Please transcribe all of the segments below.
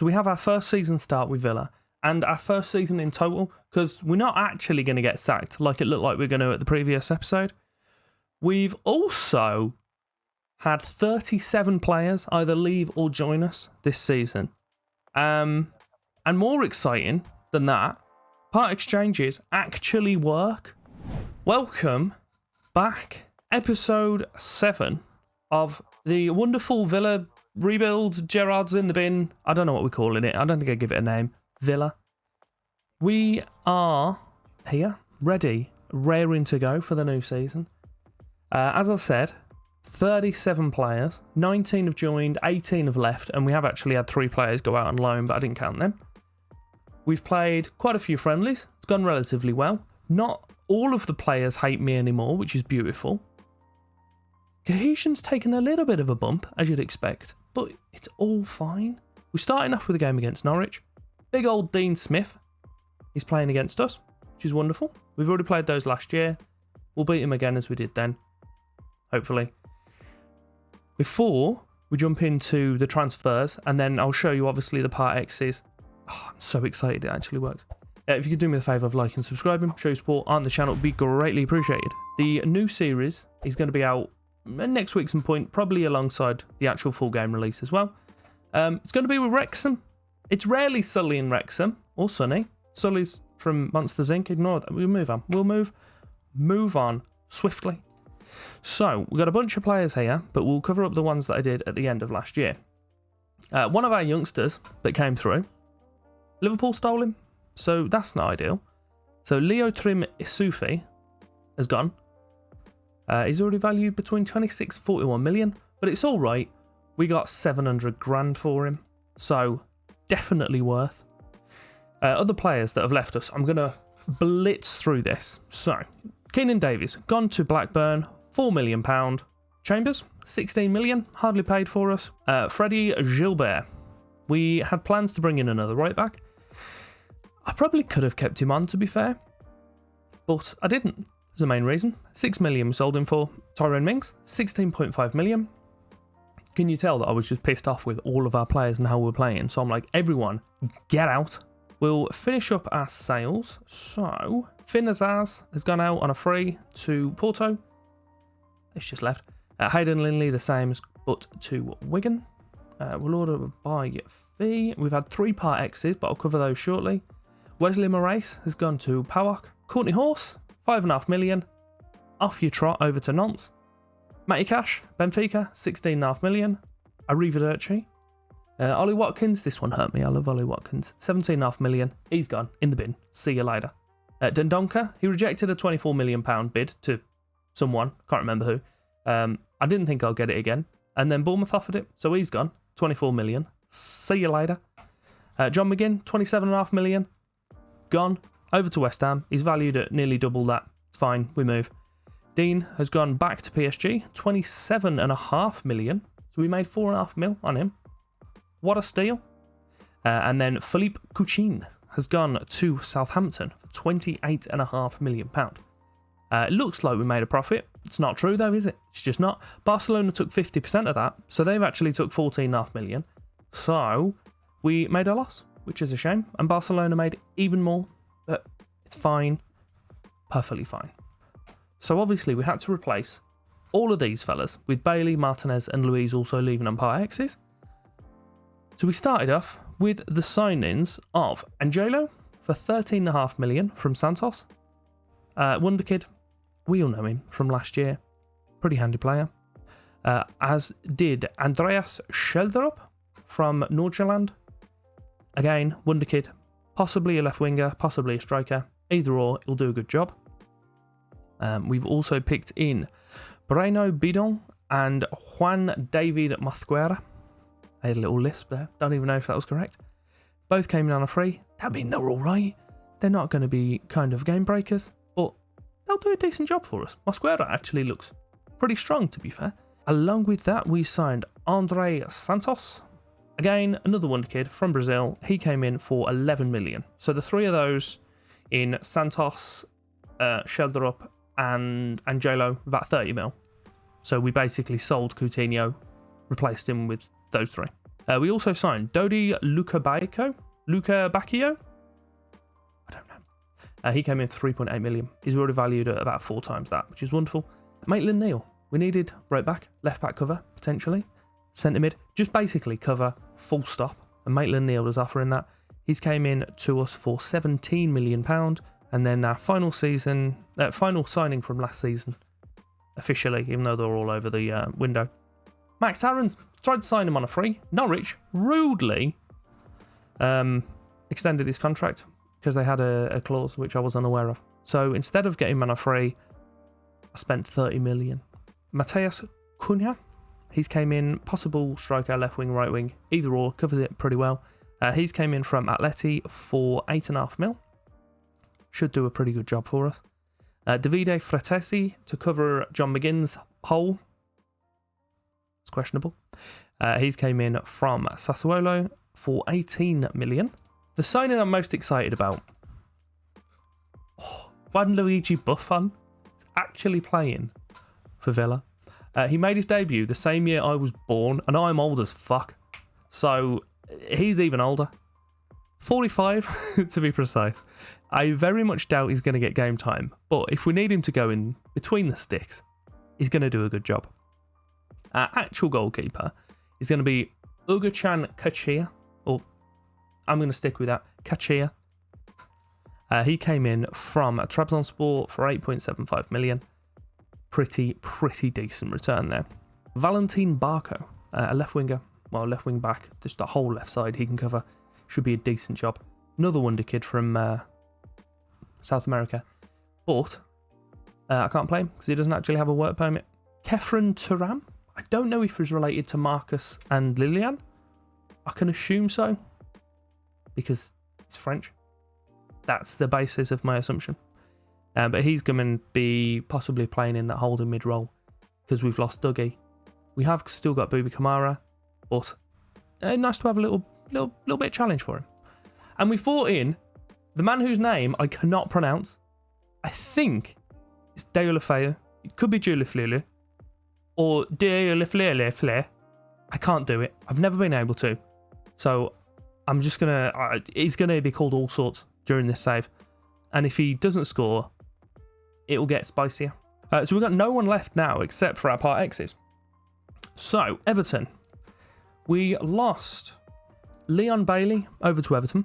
So we have our first season start with Villa and our first season in total, because we're not actually going to get sacked like it looked like we are going to at the previous episode. We've also had 37 players either leave or join us this season. And more exciting than that, part exchanges actually work. Welcome back, episode 7 of the wonderful Villa rebuild. Gerrard's in the bin. I don't know what we're calling it. I don't think I'd give it a name. Villa. We are here, ready, raring to go for the new season. As I said, 37 players, 19 have joined, 18 have left, and we have actually had 3 players go out on loan, but I didn't count them. We've played quite a few friendlies. It's gone relatively well. Not all of the players hate me anymore, which is beautiful. Cohesion's taken a little bit of a bump, as you'd expect, but it's all fine. We're starting off with a game against Norwich. Big old Dean Smith is playing against us, which is wonderful. We've already played those last year. We'll beat him again as we did then, hopefully. Before we jump into the transfers, and then I'll show you obviously the Part X's. Oh, I'm so excited it actually works. If you could do me the favour of liking and subscribing, show support on the channel, it would be greatly appreciated. The new series is going to be out next week some point, probably alongside the actual full game release as well. It's going to be with Wrexham. It's rarely Sully and Wrexham, or Sunny. Sully's from Monsters Inc. Ignore that. We'll move on. We'll move on swiftly. So, we've got a bunch of players here, but we'll cover up the ones that I did at the end of last year. One of our youngsters that came through, Liverpool stole him, so that's not ideal. So, Leo Trim Isufi has gone. He's already valued between 26 and 41 million, but it's all right. We got 700 grand for him, so definitely worth. Other players that have left us, I'm going to blitz through this. So, Keenan Davies, gone to Blackburn, £4 million. Chambers, 16 million, hardly paid for us. Freddie Gilbert, we had plans to bring in another right back. I probably could have kept him on, to be fair, but I didn't. That's the main reason. 6 million we sold him for. Tyrone Mings, 16.5 million. Can you tell that I was just pissed off with all of our players and how we're playing? So I'm like, everyone, get out. We'll finish up our sales. So, Finn Azaz has gone out on a free to Porto. It's just left. Hayden Lindley, the same, but to Wigan. We'll order by fee. We've had 3 Part X's, but I'll cover those shortly. Wesley Moraes has gone to Powock. Courtney Horse, 5.5 million. Off you trot over to Nantes. Matty Cash, Benfica, 16.5 million. Arrivederci. Ollie Watkins, this one hurt me. I love Ollie Watkins. 17.5 million. He's gone in the bin. See you later. Dendonka, he rejected a £24 million bid to someone. Can't remember who. I didn't think I'll get it again. And then Bournemouth offered it. So he's gone. 24 million. See you later. John McGinn, 27.5 million. Gone. Over to West Ham. He's valued at nearly double that. It's fine. We move. Dean has gone back to PSG. 27.5 million. So we made 4.5 mil on him. What a steal. And then Philippe Coutinho has gone to Southampton for £28.5 million. It looks like we made a profit. It's not true though, is it? It's just not. Barcelona took 50% of that, so they've actually took 14.5 million. So we made a loss, which is a shame. And Barcelona made even more, but it's fine. Perfectly fine. So obviously we had to replace all of these fellas with Bailey, Martinez and Louise also leaving on Part X's. So we started off with the signings of Angelo for 13.5 million from Santos. Wonder Kid, we all know him from last year. Pretty handy player. As did Andreas Scheldrup from Nordjylland. Again, Wonder Kid, possibly a left winger, possibly a striker. Either or, he'll do a good job. We've also picked in Breno Bidon and Juan David Mosquera. I had a little lisp there. Don't even know if that was correct. Both came in on a free. That means they're all right. They're not going to be kind of game breakers, but they'll do a decent job for us. Mosquera actually looks pretty strong, to be fair. Along with that, we signed Andre Santos. Again, another wonder kid from Brazil. He came in for 11 million. So the 3 of those in Santos, Scheldrup and Angelo, about 30 mil. So we basically sold Coutinho, replaced him with those 3. We also signed Dodi Lukabakio. I don't know. He came in for 3.8 million. He's already valued at about 4 times that, which is wonderful. Maitland-Niles. We needed right back, left back cover, potentially. Centre mid. Just basically cover, full stop. And Maitland-Niles was offering that. He's came in to us for £17 million. And then our final signing from last season, officially, even though they're all over the window. Max Aarons, tried to sign him on a free. Norwich rudely extended his contract because they had a clause which I was unaware of. So instead of getting him on a free, I spent 30 million. Mateus Cunha, he's came in, possible striker, left wing, right wing, either or, covers it pretty well. He's came in from Atleti for 8.5 mil. Should do a pretty good job for us. Davide Fratesi to cover John McGinn's hole. It's questionable. He's came in from Sassuolo for 18 million. The signing I'm most excited about. Gianluigi Buffon is actually playing for Villa. He made his debut the same year I was born, and I'm old as fuck. So he's even older. 45 to be precise. I very much doubt he's going to get game time, but if we need him to go in between the sticks, he's going to do a good job. Our actual goalkeeper is going to be Ugachan Kachia, or I'm going to stick with that, Kachia. He came in from Trabzonspor for 8.75 million. Pretty decent return there. Valentin Barco, a left winger, well, left wing back, just the whole left side he can cover. Should be a decent job. Another wonder kid from South America. But I can't play him because he doesn't actually have a work permit. Kefren Turam. I don't know if he's related to Marcus and Lilian. I can assume so because he's French. That's the basis of my assumption. But he's going to be possibly playing in that holding mid role because we've lost Dougie. We have still got Bouba Kamara, but nice to have a little bit of challenge for him. And we've brought in the man whose name I cannot pronounce. I think it's Deulofeu. It could be Deulofeu or Deulofeu. I can't do it. I've never been able to. So I'm just going to... he's going to be called all sorts during this save. And if he doesn't score, it will get spicier. So we've got no one left now except for our Part X's. So, Everton. We lost Leon Bailey over to Everton.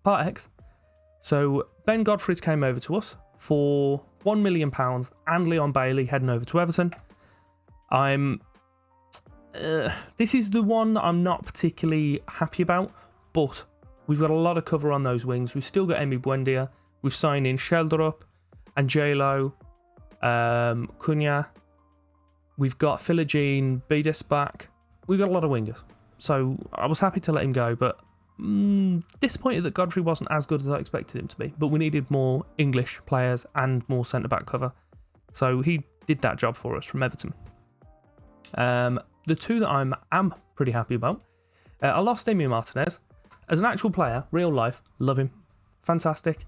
Part X. So, Ben Godfrey's came over to us for £1 million and Leon Bailey heading over to Everton. This is the one I'm not particularly happy about, but we've got a lot of cover on those wings. We've still got Emi Buendia. We've signed in Sheldrup, Angelo, Cunha. We've got Philogene, Bides back. We've got a lot of wingers. So I was happy to let him go, but disappointed that Godfrey wasn't as good as I expected him to be. But we needed more English players and more centre-back cover. So he did that job for us from Everton. The two that I'm pretty happy about. I lost Emi Martinez. As an actual player, real life, love him. Fantastic.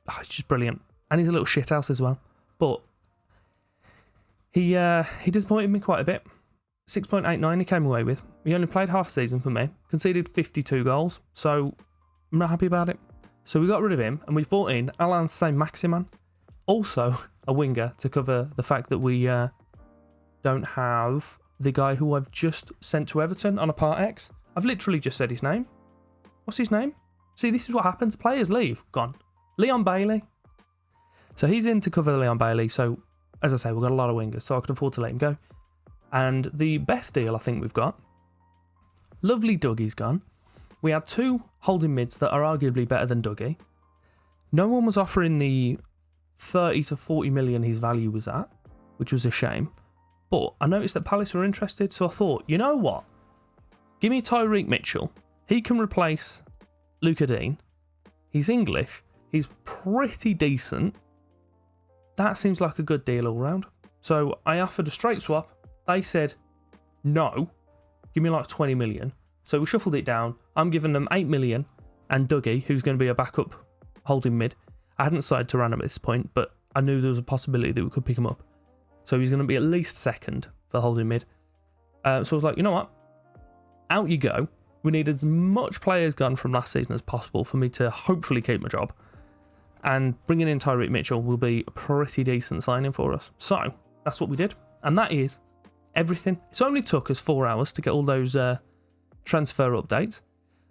Oh, it's just brilliant. And he's a little shithouse as well. But he disappointed me quite a bit. 6.89 he came away with. He only played half a season for me. Conceded 52 goals. So I'm not happy about it. So we got rid of him and we've brought in Alain Saint-Maximin. Also a winger to cover the fact that we don't have the guy who I've just sent to Everton on a Part X. I've literally just said his name. What's his name? See, this is what happens. Players leave. Gone. Leon Bailey. So he's in to cover Leon Bailey. So, as I say, we've got a lot of wingers, so I can afford to let him go. And the best deal I think we've got, lovely Dougie's gone. We had 2 holding mids that are arguably better than Dougie. No one was offering the 30 to 40 million his value was at, which was a shame. But I noticed that Palace were interested, so I thought, you know what? Give me Tyreek Mitchell. He can replace Luca Dean. He's English. He's pretty decent. That seems like a good deal all round. So I offered a straight swap. They said, no, give me like 20 million. So we shuffled it down. I'm giving them 8 million and Dougie, who's going to be a backup holding mid. I hadn't signed Turan at this point, but I knew there was a possibility that we could pick him up. So he's going to be at least second for holding mid. So I was like, you know what? out you go. We need as much players gone from last season as possible for me to hopefully keep my job. And bringing in Tyreek Mitchell will be a pretty decent signing for us. So that's what we did. And that is everything. It's only took us 4 hours to get all those transfer updates.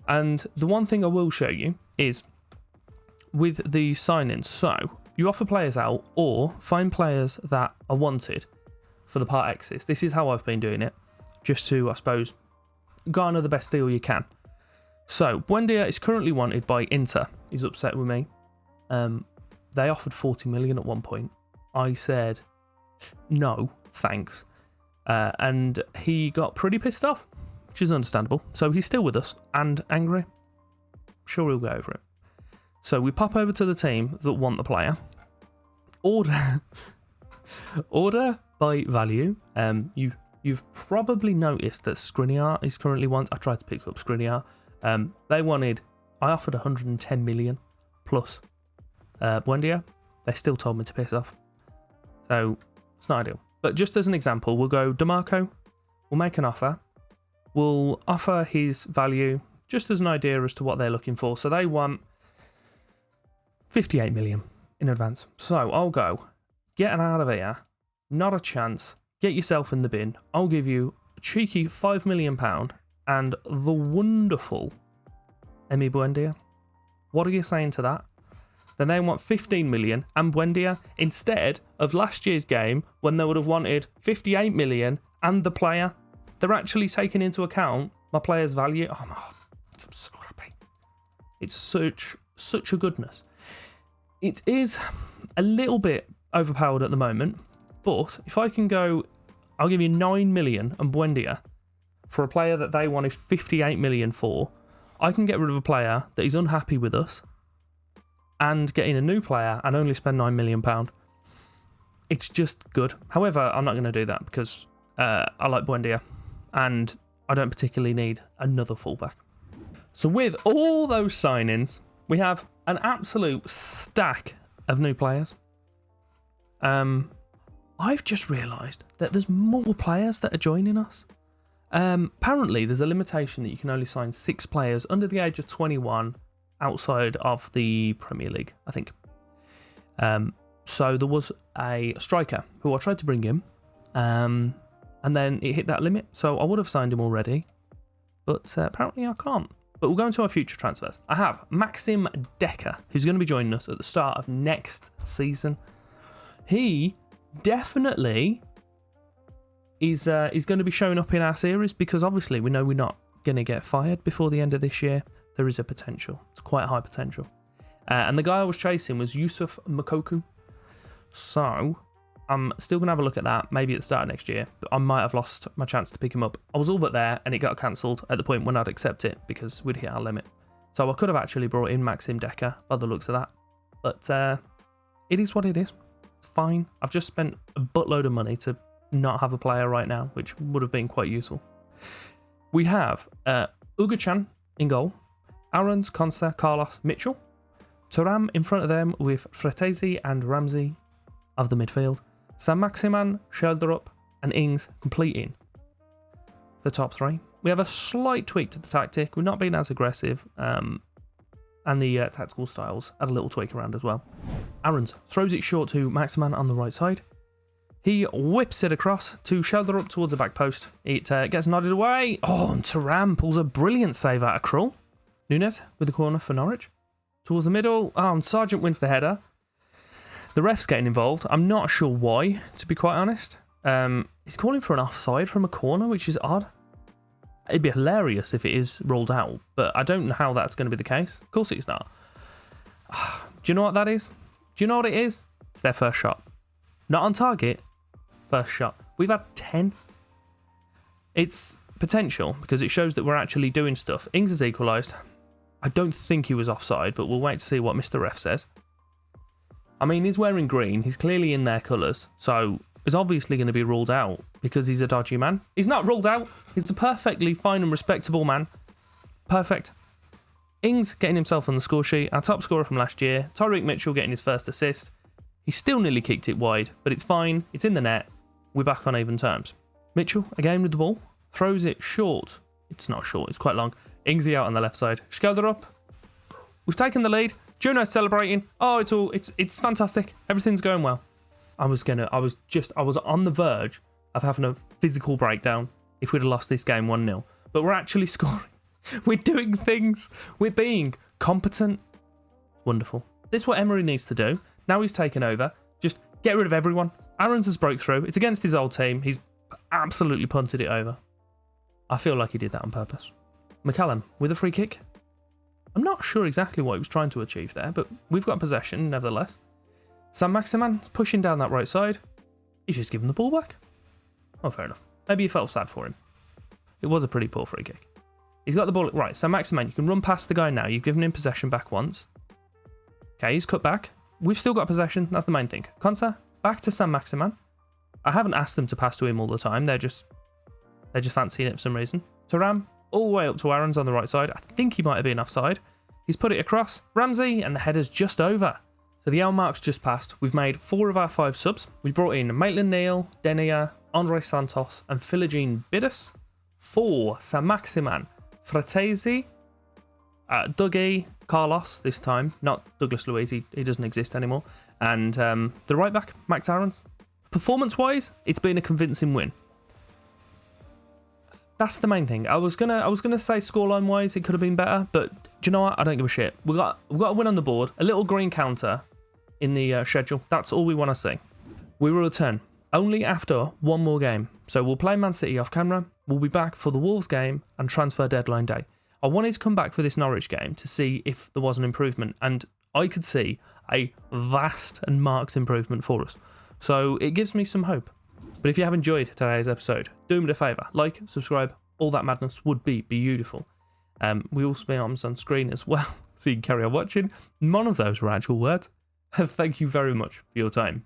And the one thing I will show you is with the signings. So you offer players out or find players that are wanted for the Part X's. This is how I've been doing it, just to, I suppose, garner the best deal you can. So Buendia is currently wanted by Inter. He's upset with me. They offered 40 million at one point. I said no thanks, and he got pretty pissed off, which is understandable. So he's still with us and angry. Sure, he'll go over it. So we pop over to the team that want the player. Order by value. You've probably noticed that Skriniar is currently wanted. I tried to pick up Skriniar. They wanted. I offered 110 million plus Buendia. They still told me to piss off. So it's not ideal. But just as an example, we'll go DeMarco. We'll make an offer. We'll offer his value just as an idea as to what they're looking for. So they want 58 million in advance. So I'll go, get out of here. Not a chance. Get yourself in the bin. I'll give you a cheeky £5 million and the wonderful Emi Buendia. What are you saying to that? Then they want 15 million and Buendia instead of last year's game when they would have wanted 58 million and the player. They're actually taking into account my player's value. Oh my, I'm so happy. It's such a goodness. It is a little bit overpowered at the moment, but if I can go, I'll give you 9 million and Buendia for a player that they wanted 58 million for. I can get rid of a player that is unhappy with us and get in a new player and only spend £9 million. It's just good. However, I'm not going to do that because I like Buendia and I don't particularly need another fullback. So with all those signings, we have an absolute stack of new players. I've just realised that there's more players that are joining us. Apparently, there's a limitation that you can only sign 6 players under the age of 21 outside of the Premier League, I think. So there was a striker who I tried to bring in, and then it hit that limit. So I would have signed him already, but apparently I can't. But we'll go into our future transfers. I have Maxim Decker, who's going to be joining us at the start of next season. He definitely is going to be showing up in our series because obviously we know we're not going to get fired before the end of this year. There is a potential. It's quite a high potential. And the guy I was chasing was Yusuf Mokoku. So I'm still going to have a look at that, maybe at the start of next year. But I might have lost my chance to pick him up. I was all but there, and it got cancelled at the point when I'd accept it because we'd hit our limit. So I could have actually brought in Maxim Decker by the looks of that. But it is what it is. It's fine. I've just spent a buttload of money to not have a player right now, which would have been quite useful. We have Ugachan in goal, Aarons, Consa, Carlos, Mitchell, Thuram in front of them with Fratesi and Ramsey of the midfield, Saint-Maximin, Sheldrup and Ings completing the top 3. We have a slight tweak to the tactic. We're not being as aggressive, and the tactical styles had a little tweak around as well. Aarons throws it short to Maximin on the right side. He whips it across to Sheldrup towards the back post. It gets nodded away. Oh, and Thuram pulls a brilliant save out of Krull. Nunes with the corner for Norwich. Towards the middle. Oh, and Sargent wins the header. The ref's getting involved. I'm not sure why, to be quite honest. He's calling for an offside from a corner, which is odd. It'd be hilarious if it is ruled out, but I don't know how that's going to be the case. Of course it's not. Do you know what that is? Do you know what it is? It's their first shot. Not on target. First shot. We've had 10. It's potential because it shows that we're actually doing stuff. Ings has equalised. I don't think he was offside, but we'll wait to see what Mr. Ref says. I mean, he's wearing green. He's clearly in their colours, so he's obviously going to be ruled out because he's a dodgy man. He's not ruled out. He's a perfectly fine and respectable man. Perfect. Ings getting himself on the score sheet. Our top scorer from last year. Tyreek Mitchell getting his first assist. He still nearly kicked it wide, but it's fine. It's in the net. We're back on even terms. Mitchell, again with the ball, throws it short It's not short, it's quite long. Ingsy out on the left side. Skelder up. We've taken the lead. Juno's celebrating. Oh, it's fantastic. Everything's going well. I was on the verge of having a physical breakdown if we'd have lost this game 1-0. But we're actually scoring. We're doing things. We're being competent. Wonderful. This is what Emery needs to do. Now he's taken over. Just get rid of everyone. Aarons has broke through. It's against his old team. He's absolutely punted it over. I feel like he did that on purpose. McCallum with a free kick. I'm not sure exactly what he was trying to achieve there, but we've got possession nevertheless. Saint-Maximin pushing down that right side. He's just given the ball back. Oh, fair enough. Maybe you felt sad for him. It was a pretty poor free kick. He's got the ball. Right, Saint-Maximin, you can run past the guy now. You've given him possession back once. Okay, he's cut back. We've still got possession. That's the main thing. Konsa, back to Saint-Maximin. I haven't asked them to pass to him all the time. They're just fancying it for some reason. Thuram, all the way up to Aarons on the right side. I think he might have been offside. He's put it across. Ramsey, and the header's just over. So the hour mark's just passed. We've made 4 of our 5 subs. We brought in Maitland-Niles, Denia, Andre Santos, and Philogene Bidus. For Saint-Maximin, Fratesi, Dougie, Carlos this time, not Douglas Luiz, he doesn't exist anymore, and the right back, Max Aarons. Performance-wise, it's been a convincing win. That's the main thing. I was gonna say scoreline-wise it could have been better, but do you know what? I don't give a shit. We've got a win on the board, a little green counter in the schedule. That's all we want to see. We will return only after one more game. So we'll play Man City off camera. We'll be back for the Wolves game and transfer deadline day. I wanted to come back for this Norwich game to see if there was an improvement, and I could see a vast and marked improvement for us. So it gives me some hope. But if you have enjoyed today's episode, do me a favour, like, subscribe, all that madness would be beautiful. We also be on screen as well, so you can carry on watching. None of those were actual words. Thank you very much for your time.